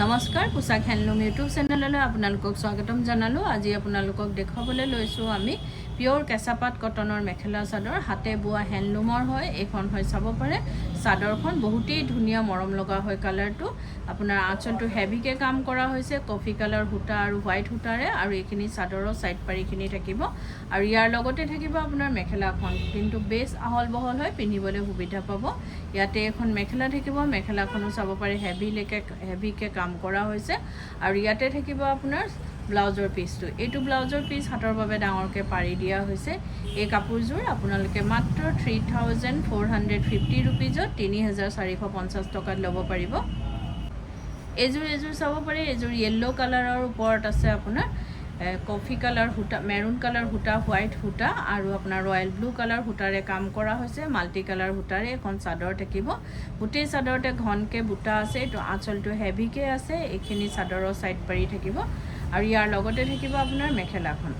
নমস্কাৰ পোছাক handloom YouTube চেনেললৈ আপোনালোকক স্বাগতম জনালোঁ। আজি আপোনালোকক দেখাবলৈ লৈছোঁ আমি পিয়ৰ কেঁচাপাত কটনৰ মেখেলা চাদৰ হাতে বোৱা হেণ্ডলুমৰ হয়। এইখন হয় চাব পাৰে চাদৰখন বহুতেই ধুনীয়া মৰম লগা হয়। কালাৰটো আপোনাৰ আঁচলটো হেভিকৈ কাম কৰা হৈছে কফি কালাৰ সূতা আৰু হোৱাইট সূতাৰে, আৰু এইখিনি চাদৰৰ ছাইড পাৰিখিনি থাকিব আৰু ইয়াৰ লগতে থাকিব আপোনাৰ মেখেলাখন, কিন্তু বেছ আহল বহল হয়, পিন্ধিবলৈ সুবিধা পাব। ইয়াতে এখন মেখেলা থাকিব, মেখেলাখনো চাব পাৰে হেভিকৈ কাম কৰা হৈছে, আৰু ইয়াতে থাকিব আপোনাৰ ব্লাউজৰ পিচটো। এইটো ব্লাউজৰ পিচ হাতৰ বাবে ডাঙৰকৈ পাৰি দিয়া হৈছে। এই কাপোৰযোৰ আপোনালোকে মাত্ৰ 3450 ৰুপিজত 3450 টকাত ল'ব পাৰিব। এযোৰ চাব পাৰে, এযোৰ য়েল্লো কালাৰৰ ওপৰত আছে আপোনাৰ কফি কালাৰ সূতা, মেৰুন কালাৰ সূতা, হোৱাইট সূতা আৰু আপোনাৰ ৰয়েল ব্লু কালাৰ সূতাৰে কাম কৰা হৈছে। মাল্টি কালাৰ সূতাৰে এখন চাদৰ থাকিব। গোটেই চাদৰতে ঘনকৈ বুটা আছে, এইটো আঁচলটো হেভিকৈ আছে। এইখিনি চাদৰৰ ছাইড পাৰি থাকিব আৰু ইয়াৰ লগতে থাকিব আপোনাৰ মেখেলাখন।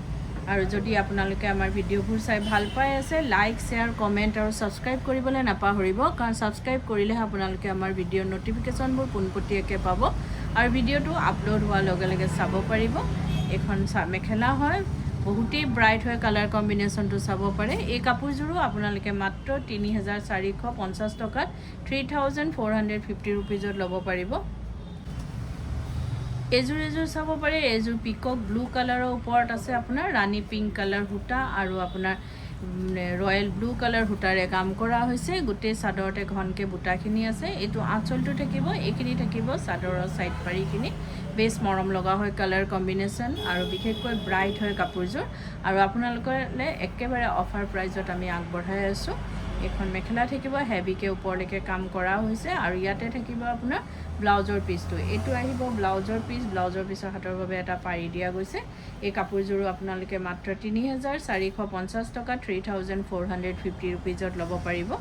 আৰু যদি আপোনালোকে আমাৰ ভিডিঅ'বোৰ চাই ভাল পাই আছে, লাইক শ্বেয়াৰ কমেণ্ট আৰু ছাবস্ক্ৰাইব কৰিবলৈ নাপাহৰিব, কাৰণ ছাবস্ক্ৰাইব কৰিলেহে আপোনালোকে আমাৰ ভিডিঅ'ৰ ন'টিফিকেশ্যনবোৰ পোনপটীয়াকৈ পাব আৰু ভিডিঅ'টো আপলোড হোৱাৰ লগে লগে চাব পাৰিব। এখন মেখেলা হয়, বহুতেই ব্ৰাইট হয়, কালাৰ কম্বিনেশ্যনটো চাব পাৰে। এই কাপোৰযোৰো আপোনালোকে মাত্ৰ 3450 টকাত 3450 ৰুপিজত ল'ব পাৰিব। এযোৰ চাব পাৰে, এযোৰ পিকক ব্লু কালাৰৰ ওপৰত আছে আপোনাৰ ৰাণী পিংক কালাৰ সূতা আৰু আপোনাৰ ৰয়েল ব্লু কালাৰ সূতাৰে কাম কৰা হৈছে। গোটেই চাদৰতে ঘনকৈ বুটাখিনি আছে। এইটো আঁচলটো থাকিব, এইখিনি থাকিব চাদৰৰ ছাইড পাৰিখিনি। বেছ মৰম লগা হয় কালাৰ কম্বিনেশ্যন, আৰু বিশেষকৈ ব্ৰাইট হয় কাপোৰযোৰ, আৰু আপোনালোকলৈ একেবাৰে অফাৰ প্ৰাইজত আমি আগবঢ়াই আছোঁ। এইখন মেখেলা থাকিব, হেভিকৈ ওপৰলৈকে কাম কৰা হৈছে, আৰু ইয়াতে থাকিব আপোনাৰ ব্লাউজৰ পিচটো। এইটো আহিব ব্লাউজৰ পিচ, ব্লাউজৰ পিচৰ হাতৰ বাবে এটা পাৰি দিয়া গৈছে। এই কাপোৰযোৰো আপোনালোকে মাত্ৰ 3450 টকা 3450 ৰুপিজত ল'ব পাৰিব।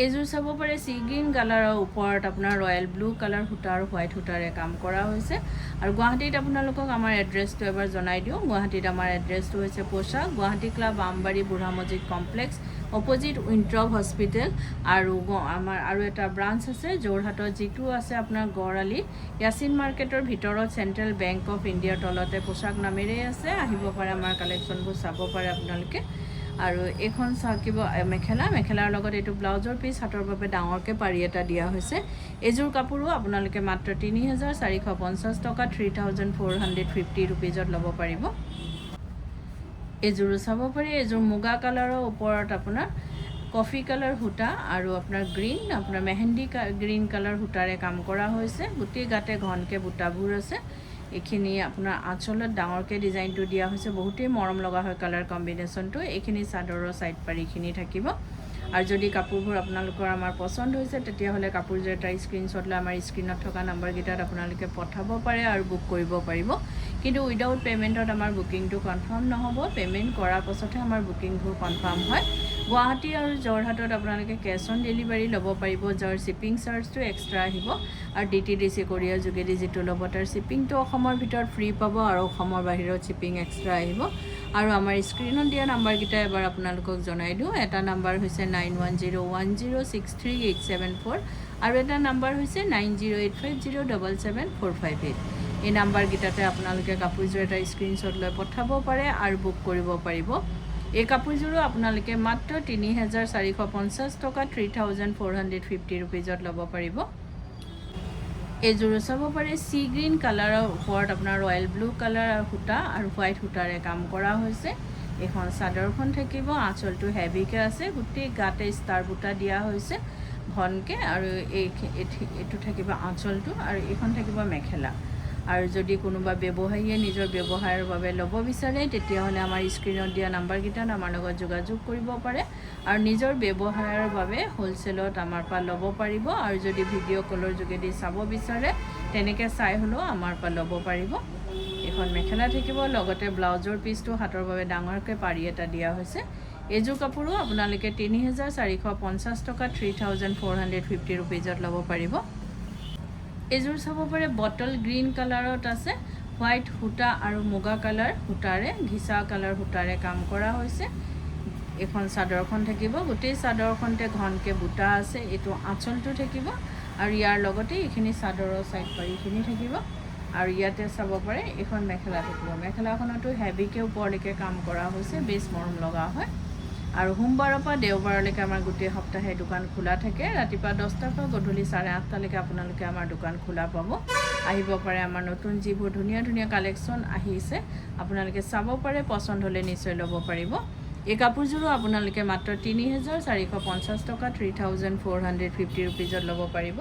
এইযোৰ চাব পাৰে চি গ্ৰীণ কালাৰৰ ওপৰত আপোনাৰ ৰয়েল ব্লু কালাৰ সূতা আৰু হোৱাইট সূতাৰে কাম কৰা হৈছে। আৰু গুৱাহাটীত আপোনালোকক আমাৰ এড্ৰেছটো এবাৰ জনাই দিওঁ। গুৱাহাটীত আমাৰ এড্ৰেছটো হৈছে পোছাক গুৱাহাটী ক্লাব আমবাৰী বুঢ়া মছজিদ কমপ্লেক্স অপজিট উইণ্ট্ৰপ হস্পিটেল, আৰু আমাৰ আৰু এটা ব্ৰাঞ্চ আছে যোৰহাটত, যিটো আছে আপোনাৰ গড়আলি য়াচিন মাৰ্কেটৰ ভিতৰত চেণ্ট্ৰেল বেংক অফ ইণ্ডিয়াৰ তলতে পোছাক নামেৰেই আছে। আহিব পাৰে, আমাৰ কালেকশ্যনবোৰ চাব পাৰে আপোনালোকে। আৰু এইখন থাকিব মেখেলাৰ লগত এইটো ব্লাউজৰ পিচ, হাতৰ বাবে ডাঙৰকৈ পাৰি এটা দিয়া হৈছে। এইযোৰ কাপোৰো আপোনালোকে মাত্ৰ 3450 টকা 3450 ৰুপিজত ল'ব পাৰিব। এইযোৰো চাব পাৰি, এইযোৰ মুগা কালাৰৰ ওপৰত আপোনাৰ কফি কালাৰ সূতা আৰু আপোনাৰ মেহেন্দি গ্ৰীণ কালাৰ সূতাৰে কাম কৰা হৈছে। গোটেই গাতে ঘনকৈ বুটাবোৰ আছে। এইখিনি আপোনাৰ আঁচলত ডাঙৰকৈ ডিজাইনটো দিয়া হৈছে, বহুতেই মৰম লগা হয় কালাৰ কম্বিনেশ্যনটো। এইখিনি চাদৰৰ ছাইড পাৰিখিনি থাকিব। আৰু যদি কাপোৰবোৰ আপোনালোকৰ আমাৰ পচন্দ হৈছে, তেতিয়াহ'লে কাপোৰযোৰ এটা স্ক্ৰীনশ্বট লৈ আমাৰ স্ক্ৰীণত থকা নাম্বাৰকেইটাত আপোনালোকে পঠাব পাৰে আৰু বুক কৰিব পাৰিব। কিন্তু উইদাউট পে'মেণ্টত আমাৰ বুকিংটো কনফাৰ্ম নহ'ব। পে'মেণ্ট কৰাৰ পাছতহে আমাৰ বুকিংবোৰ কনফাৰ্ম হয়। গুৱাহাটী আৰু যোৰহাটত আপোনালোকে কেছ অন ডেলিভাৰী ল'ব পাৰিব, যাৰ শ্বিপিং চাৰ্জটো এক্সট্ৰা আহিব, আৰু DTDC কৰিয়াৰ যোগেদি যিটো ল'ব তাৰ শ্বিপিংটো অসমৰ ভিতৰত ফ্ৰী পাব, আৰু অসমৰ বাহিৰত শ্বিপিং এক্সট্ৰা আহিব। আৰু আমাৰ স্ক্ৰীণত দিয়া নাম্বাৰকেইটা এবাৰ আপোনালোকক জনাই দিওঁ। এটা নাম্বাৰ হৈছে 9101063874 আৰু এটা নাম্বাৰ হৈছে 9085077458। এই নাম্বাৰকেইটাতে আপোনালোকে কাপোৰযোৰ এটা স্ক্ৰীনশ্বট লৈ পঠাব পাৰে আৰু বুক কৰিব পাৰিব। এই কাপোৰযোৰো আপোনালোকে মাত্ৰ 3450 টকা 3450 ৰুপিজত ল'ব পাৰিব। এইযোৰো চাব পাৰে চি গ্ৰীণ কালাৰৰ ওপৰত আপোনাৰ ৰয়েল ব্লু কালাৰ সূতা আৰু হোৱাইট সূতাৰে কাম কৰা হৈছে। এইখন চাদৰখন থাকিব, আঁচলটো হেভিকৈ আছে, গোটেই গাতে ষ্টাৰ বুটা দিয়া হৈছে ঘনকৈ, আৰু এইটো থাকিব আঁচলটো, আৰু এইখন থাকিব মেখেলা। আৰু যদি কোনোবা ব্যৱসায়ীয়ে নিজৰ ব্যৱসায়ৰ বাবে ল'ব বিচাৰে, তেতিয়াহ'লে আমাৰ স্ক্ৰীণত দিয়া নাম্বাৰকেইটাত আমাৰ লগত যোগাযোগ কৰিব পাৰে আৰু নিজৰ ব্যৱসায়ৰ বাবে হ'লচেলত আমাৰ পৰা ল'ব পাৰিব। আৰু যদি ভিডিঅ' কলৰ যোগেদি চাব বিচাৰে, তেনেকৈ চাই হ'লেও আমাৰ পৰা ল'ব পাৰিব। এখন মেখেলা থাকিব, লগতে ব্লাউজৰ পিচটো হাতৰ বাবে ডাঙৰকৈ পাৰি এটা দিয়া হৈছে। এইযোৰ কাপোৰো আপোনালোকে 3450 টকা 3450 ৰুপিজত ল'ব পাৰিব। এইযোৰ চাব পাৰে বটল গ্ৰীণ কালাৰত আছে, হোৱাইট সূতা আৰু মুগা কালাৰ সূতাৰে, ঘিচা কালাৰ সূতাৰে কাম কৰা হৈছে। এখন চাদৰখন থাকিব, গোটেই চাদৰখনতে ঘনকৈ বুটা আছে। এইটো আঁচলটো থাকিব আৰু ইয়াৰ লগতে এইখিনি চাদৰৰ ছাইড পাৰিখিনি থাকিব আৰু ইয়াতে চাব পাৰে এখন মেখেলা থাকিব মেখেলাখনতো হেভিকৈ ওপৰলৈকে কাম কৰা হৈছে বেছ মৰম লগা হয় আৰু সোমবাৰৰ পৰা দেওবাৰলৈকে আমাৰ গোটেই সপ্তাহে দোকান খোলা থাকে ৰাতিপুৱা 10টাৰ পৰা গধূলি 8:30লৈকে আপোনালোকে আমাৰ দোকান খোলা পাব আহিব পাৰে আমাৰ নতুন যিবোৰ ধুনীয়া ধুনীয়া কালেকশ্যন আহিছে আপোনালোকে চাব পাৰে পচন্দ হ'লে নিশ্চয় ল'ব পাৰিব এই কাপোৰযোৰো আপোনালোকে মাত্ৰ 3,450 টকা 3,450 ৰুপিজত ল'ব পাৰিব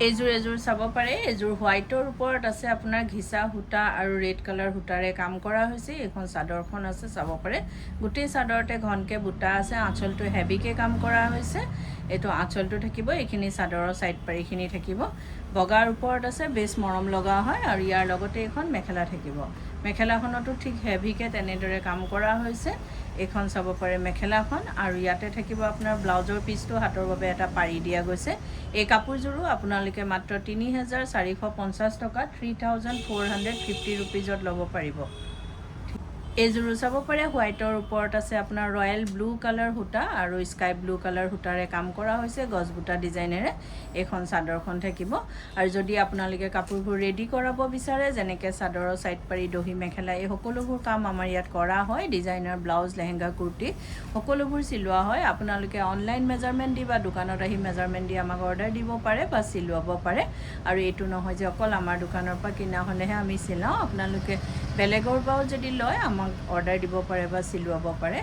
এযোৰ চাব পাৰে এযোৰ হোৱাইটৰ ওপৰত আছে আপোনাৰ ঘিচা সূতা আৰু ৰেড কালাৰ সূতাৰে কাম কৰা হৈছে এখন চাদৰখন আছে চাব পাৰে গোটেই চাদৰতে ঘনকে বুটা আছে আঁচলটো হেভিকে কাম কৰা হৈছে এইটো আঁচলটো থাকিব এইখিনি চাদৰৰ সাইড পাৰিখিনি থাকিব বগাৰ ওপৰত আছে বেছ মৰম লগা হয় আৰু ইয়াৰ লগতে এখন মেখেলা থাকিব মেখেলাখনতো ঠিক হেভিকে তেনেদৰে কাম কৰা হৈছে এখন চাব পাৰে মেখেলাখন আৰু ইয়াতে থাকিব আপোনাৰ ব্লাউজৰ পিচটো হাতৰ বাবে এটা পাৰি দিয়া গৈছে এই কাপোৰযোৰো আপোনালোকে মাত্ৰ 3,450 টকা 3,450 ৰুপিজত ল'ব পাৰিব এযোৰো চাব পাৰে হোৱাইটৰ ওপৰত আছে আপোনাৰ ৰয়েল ব্লু কালাৰ সূতা আৰু স্কাই ব্লু কালাৰ সূতাৰে কাম কৰা হৈছে গছ বুটা ডিজাইনেৰে এখন চাদৰখন থাকিব আৰু যদি আপোনালোকে কাপোৰবোৰ ৰেডি কৰাব বিচাৰে যেনেকৈ চাদৰৰ সাইড পাৰি দহি মেখেলা এই সকলোবোৰ কাম আমাৰ ইয়াত কৰা হয় ডিজাইনাৰ ব্লাউজ লেহেংগা কুৰ্তি সকলোবোৰ চিলোৱা হয় আপোনালোকে অনলাইন মেজাৰমেণ্ট দি বা দোকানত আহি মেজাৰমেণ্ট দি আমাক অৰ্ডাৰ দিব পাৰে বা চিলোৱাব পাৰে আৰু এইটো নহয় যে অকল আমাৰ দোকানৰ পৰা কিনা হ'লেহে আমি চিলাওঁ আপোনালোকে বেলেগৰ পৰাও যদি লয় আমাক অৰ্ডাৰ দিব পাৰে বা চিলোৱাব পাৰে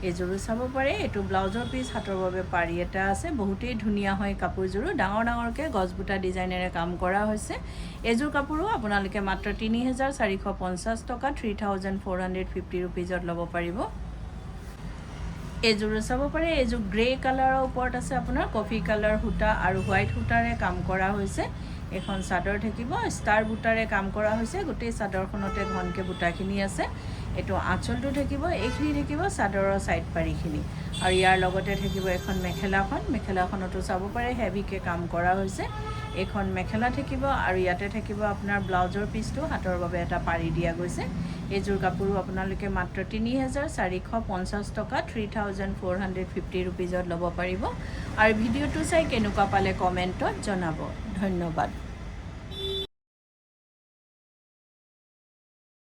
এযোৰো চাব পাৰে এইটো ব্লাউজৰ পিচ হাতৰ বাবে পাৰি এটা আছে বহুতেই ধুনীয়া হয় কাপোৰযোৰো ডাঙৰকৈ গছ বুটা ডিজাইনেৰে কাম কৰা হৈছে এযোৰ কাপোৰো আপোনালোকে মাত্ৰ 3,450 টকা 3,450 ৰুপিজত ল'ব পাৰিব এযোৰো চাব পাৰে এযোৰ গ্ৰে কালাৰৰ ওপৰত আছে আপোনাৰ কফি কালাৰ সূতা আৰু হোৱাইট সূতাৰে কাম কৰা হৈছে এখন চাদৰ থাকিব ষ্টাৰ বুটাৰে কাম কৰা হৈছে গোটেই চাদৰখনতে ঘনকে বুটাখিনি আছে এটো আঁচলটো থাকিব এইখিনি থাকিব চাদৰৰ সাইড পাৰিখিনি আৰু ইয়াৰ লগতে থাকিব এখন মেখেলাখনতো চাব পাৰে হেভিকে কাম কৰা হৈছে এখন মেখেলা থাকিব আৰু ইয়াতে থাকিব আপোনাৰ ব্লাউজৰ পিচটো হাতৰ বাবে এটা পাৰি দিয়া গৈছে এযোৰ কাপোৰো আপোনালোকে মাত্ৰ 3,450 টকা 3,450 ৰুপিজত ল'ব পাৰিব আৰু ভিডিঅ'টো চাই কেনেকুৱা পালে কমেণ্টত জনাব ধন্যবাদ